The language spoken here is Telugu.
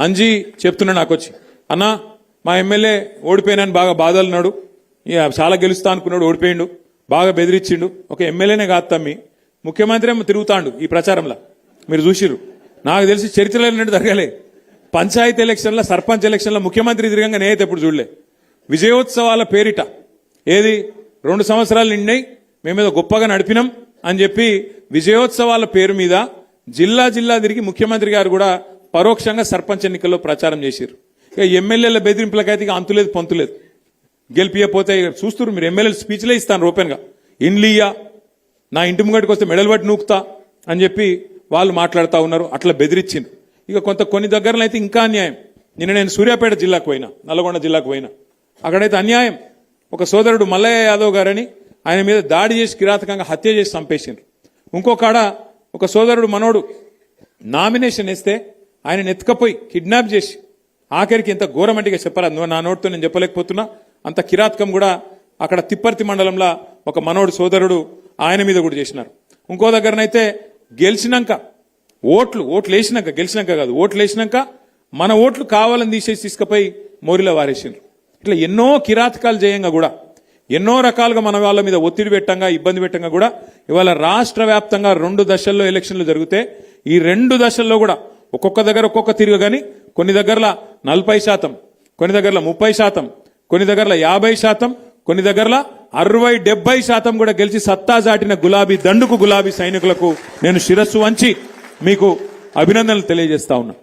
అంజీ చెప్తున్నా నాకు వచ్చి, అన్న మా ఎమ్మెల్యే ఓడిపోయినాను బాగా బాధలున్నాడు, చాలా గెలుస్తా అనుకున్నాడు, ఓడిపోయిండు, బాగా బెదిరించిండు. ఒక ఎమ్మెల్యేనే కాదు తమ్మి, ముఖ్యమంత్రి ఏమో తిరుగుతాండు ఈ ప్రచారంలో, మీరు చూసిర్రు. నాకు తెలిసి చరిత్రలో జరగలే. పంచాయతీ ఎలక్షన్ల, సర్పంచ్ ఎలక్షన్ల ముఖ్యమంత్రి తిరగంగా నేనైతే ఎప్పుడు చూడలే. విజయోత్సవాల పేరిట ఏది 2 సంవత్సరాలు నిండాయి, మేమేదో గొప్పగా నడిపినాం అని చెప్పి విజయోత్సవాల పేరు మీద జిల్లా జిల్లా తిరిగి ముఖ్యమంత్రి గారు కూడా పరోక్షంగా సర్పంచ్ ఎన్నికల్లో ప్రచారం చేశారు. ఇక ఎమ్మెల్యేల బెదిరింపులకైతే ఇక అంతులేదు పొంతులేదు. గెలిపియపోతే చూస్తున్నారు మీరు, ఎమ్మెల్యేలు స్పీచ్లే ఇస్తాను ఓపెన్గా, ఇండ్లియా నా ఇంటి ముంగటికి వస్తే మెడల్ బట్టి నూకుతా అని చెప్పి వాళ్ళు మాట్లాడుతూ ఉన్నారు. అట్లా బెదిరించింది. ఇక కొన్ని దగ్గరలో అయితే ఇంకా అన్యాయం. నిన్న నేను సూర్యాపేట జిల్లాకు పోయినా, నల్గొండ జిల్లాకు పోయినా, అక్కడైతే అన్యాయం. ఒక సోదరుడు మల్లయ్య యాదవ్ గారని ఆయన మీద దాడి చేసి కిరాతకంగా హత్య చేసి చంపేసిండ్రు. ఇంకొకాడ ఒక సోదరుడు మనోడు నామినేషన్ వేస్తే ఆయన ఎత్తుకపోయి కిడ్నాప్ చేసి, ఆఖరికి ఎంత ఘోరమంటిగా చెప్పరాదు, నా నోటితో నేను చెప్పలేకపోతున్నా, అంత కిరాతకం కూడా అక్కడ తిప్పర్తి మండలంలో ఒక మనోడు సోదరుడు ఆయన మీద కూడా చేసినారు. ఇంకో దగ్గరనైతే గెలిచినాక ఓట్లు వేసినాక, గెలిచినాక కాదు, ఓట్లు వేసినాక మన ఓట్లు కావాలని తీసేసి తీసుకుపోయి మోరిలో వారేసిండ్రు. ఇట్లా ఎన్నో కిరాతకాలు చేయంగా కూడా, ఎన్నో రకాలుగా మన వాళ్ళ మీద ఒత్తిడి పెట్టంగా, ఇబ్బంది పెట్టంగా కూడా ఇవాళ రాష్ట్ర వ్యాప్తంగా 2 దశల్లో ఎలక్షన్లు జరిగితే ఈ 2 దశల్లో కూడా ఒక్కొక్క దగ్గర ఒక్కొక్క తిరుగు, కానీ కొన్ని దగ్గరలో 40%, కొన్ని దగ్గరలో 30%, కొన్ని దగ్గరలో 50%, కొన్ని దగ్గరలో 60-70% కూడా గెలిచి సత్తా చాటిన గులాబీ దండుకు, గులాబీ సైనికులకు నేను శిరస్సు వంచి మీకు అభినందనలు తెలియజేస్తా ఉన్నా.